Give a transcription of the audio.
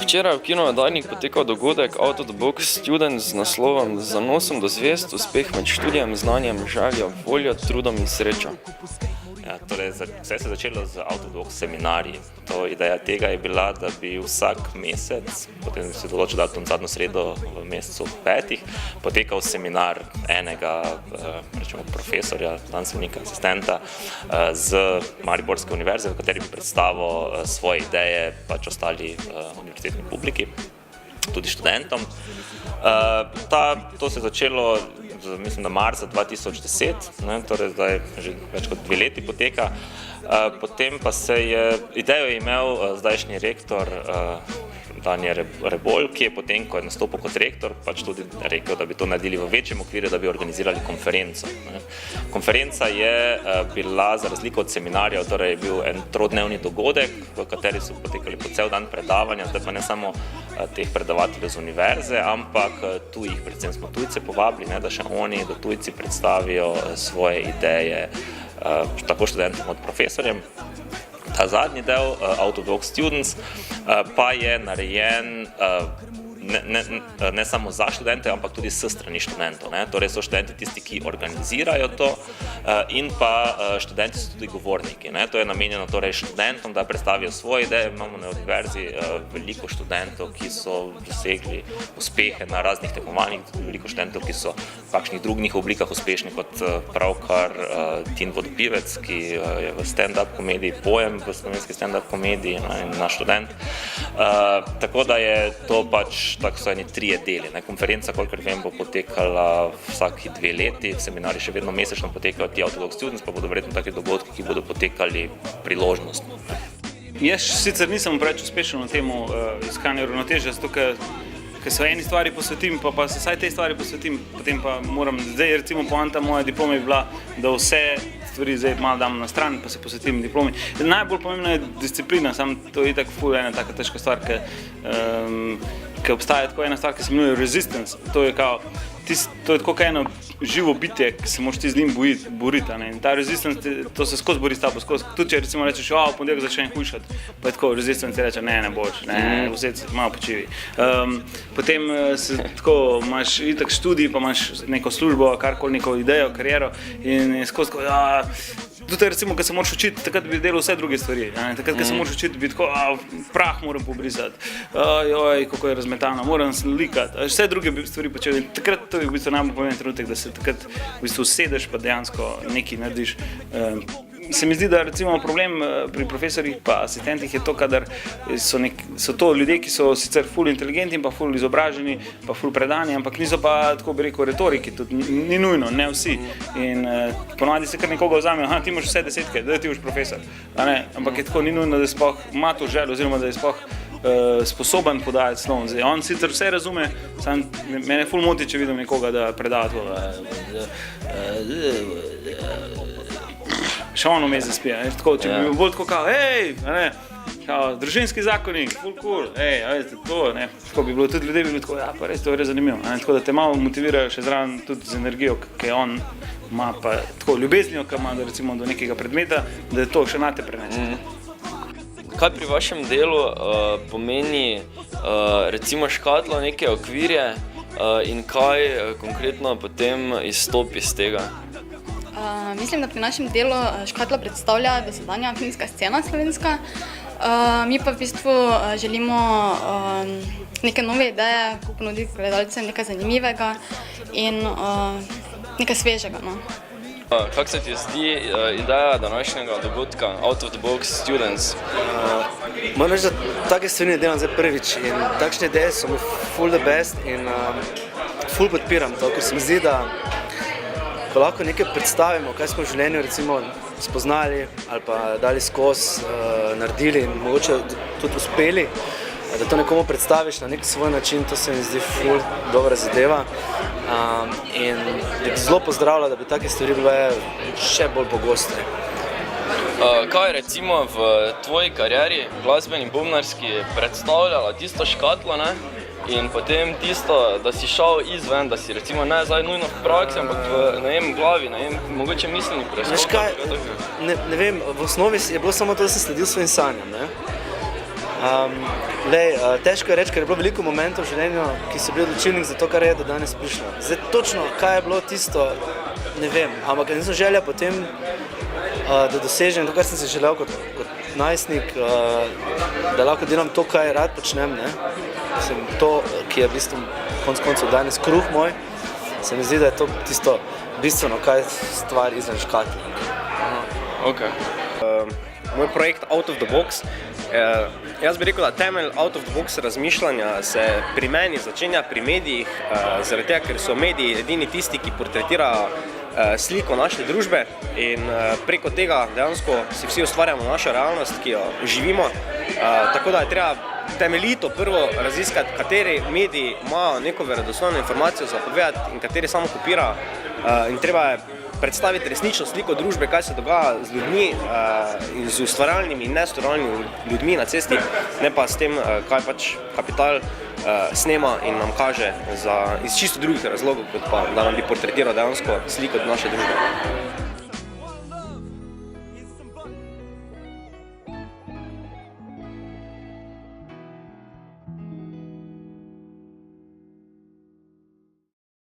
Včeraj v kinoodajnik potekal dogodek Out of the Box Students z naslovom Z zanosom do zvezd, uspeh med študijem, znanjem, željo, voljo, trudom in srečo. Ja, torej, vse se je začelo z Out of the Box seminarji. Ideja tega je bila, da bi vsak mesec, potem se določil datum zadnjo sredo v mesecu 5, potekal seminar enega rečemo, profesorja, znanstvenika, asistenta z Mariborske univerze, v kateri bi predstavil svoje ideje pač ostali univerzitetni publiki, tudi študentom. To se je začelo mislim, da marca 2010, torej zdaj že več kot 2 leti poteka. Potem pa idejo je imel zdajšnji rektor Daniel Rebolj, ki je potem, ko je nastopil kot rektor, pač tudi rekel, da bi to naredili v večjem okviru, da bi organizirali konferenco. Konferenca je bila za razliko od seminarjev, torej je bil en trodnevni dogodek, v kateri so potekali po cel dan predavanja, zdaj pa ne samo teh predavateljev z univerze, ampak tujih, predvsem smo tujce povabili, da še oni do tujci predstavijo svoje ideje, tako študentom kot profesorjem. Ta zadnji del, Out of the Box Students, pa je narejen ne samo za študente, ampak tudi s strani študentov. Torej so študenti tisti, ki organizirajo to in pa študenti so tudi govorniki. To je namenjeno torej študentom, da predstavijo svoje ideje. Imamo na univerzi veliko študentov, ki so dosegli uspehe na raznih tekmovanjih, veliko študentov, ki so v kakšnih drugih oblikah uspešni, kot pravkar Tin Vodopivec, ki je v stand-up komediji, pojem v slovenski stand-up komediji in naš študent. Tako da je to pač tako so eni 3 deli. Konferenca, kolikor vem, bo potekala vsaki 2 leti, seminarji še vedno mesečno potekajo, ti Out of the Box Students pa bodo verjetno taki dogodki, ki bodo potekali priložnostno. Jaz sicer nisem preveč uspešen v tem iskanju ravnotežja, zato ker se eni stvari posvetim, pa se vsaj te stvari posvetim, potem pa moram, zdaj recimo poanta moje diplome je bila, da vse stvari zdaj malo dam na stran, pa se posvetim diplomi. Najbolj pomembna je disciplina, samo to je tako ful ena taka težka stvar, ker obstaja tako ena stvar, ki se imenuje resistance. To je tako eno živo bitje, ki se moraš ti z njim boriti. In ta resistance, to se skozi bori s tabo, tudi če recimo rečeš, v ponedeljek začne hujšati, pa je tako, resistance reče, ne boš, vzeti malo počivi. Potem tako imaš itak študij, pa imaš neko službo, karkoli, neko idejo, kariero in skozi tudi recimo, ko se moraš učiti, takrat bi delal vse druge stvari. Takrat, ko se moraš učiti, bi tako, prah moram pobrisati, kako je razmetano, moram likati, vse druge stvari početi. Takrat to je v bistvu najbolj pomemben trenutek, da se takrat v bistvu sedeš pa dejansko nekaj narediš. Se mi zdi, da recimo problem pri profesorjih pa asistentih je to, kadar so to ljudje, ki so sicer ful inteligentni, pa ful izobraženi, pa ful predani, ampak niso pa, tako bi rekel, retoriki, tudi ni nujno, ne vsi. In ponovadi se kar nekoga vzame, ti imaš vse 10, da ti boš profesor. Ampak je tako, ni nujno, da sploh ima to željo, oziroma da je sploh sposoben podajati slov. On sicer vse razume, samo mene ful moti, če vidim nekoga, da predava to. Še ono me zaspija, če bi bil bolj tako kao, družinski zakonik, ful cool, veste, to, tako bi bilo, tudi ljudje bi bilo tako, pa res, to je res zanimivo, tako da te malo motivirajo še zraven tudi z energijo, ki on ima, pa tako ljubeznijo, ki ima recimo do nekega predmeta, da je to še na te prenese. Kaj pri vašem delu pomeni recimo škatlo, neke okvirje in kaj konkretno potem izstopi iz tega? Mislim, da pri našem delu škatla predstavlja dosedanja filmska scena slovenska. Mi pa v bistvu želimo neke nove ideje, ponuditi gledalcem nekaj zanimivega in nekaj svežega. Kako se ti zdi ideja današnjega dogodka Out of the Box Students? Moram reči, da take stvari ne delam zdaj prvič in takšne ideje so mi ful the best in ful podpiram to, ker se mi zdi, da ko lahko nekaj predstavimo, kaj smo v življenju recimo spoznali ali pa dali skozi, naredili in mogoče tudi uspeli, da to nekomu predstaviš na nek svoj način, to se mi zdi ful dobra zadeva in bi zelo pozdravila, da bi take stvari bile še bolj pogoste. Kaj je recimo v tvoji karieri glasbeni bobnarski predstavljala tisto škatlo, in potem tisto, da si šel izven, da si recimo ne zdaj nujno v praksi, ampak v, ne vem, glavi, ne vem, mogoče misleni preskok. Veš kaj, ne vem, v osnovi je bilo samo to, da sem sledil svojim sanjam, ne. Težko je reči, ker je bilo veliko momentov v življenju, ki so bili odločilni za to, kar je do danes prišlo. Zdaj točno, kaj je bilo tisto, ne vem, ampak nisem želja potem, da dosežem to, kar sem si želel kot najstnik, da lahko delam to, kaj rad počnem, ne. Mislim, to, ki je v bistvu konec koncev danes kruh moj, se mi zdi, da je to tisto bistveno, kaj stvar izven škatle. Okay. Moj projekt Out of the Box. Jaz bi rekel, da temelj Out of the Box razmišljanja se pri meni začenja pri medijih, zaradi tega, ker so mediji edini tisti, ki portretirajo sliko naše družbe in preko tega dejansko si vsi ustvarjamo našo realnost, ki jo živimo. Tako da je treba temeljito prvo raziskati, kateri mediji imajo neko verodostojno informacijo za povedati in kateri samo kopirajo. In treba je predstaviti resnično sliko družbe, kaj se dogaja z ljudmi in z ustvarjalnimi in neustvarjalnimi ljudmi na cesti, ne pa s tem, kaj pač kapital snema in nam kaže iz čisto drugih razlogov, kot pa da nam bi portretiral dejansko sliko naše družbe.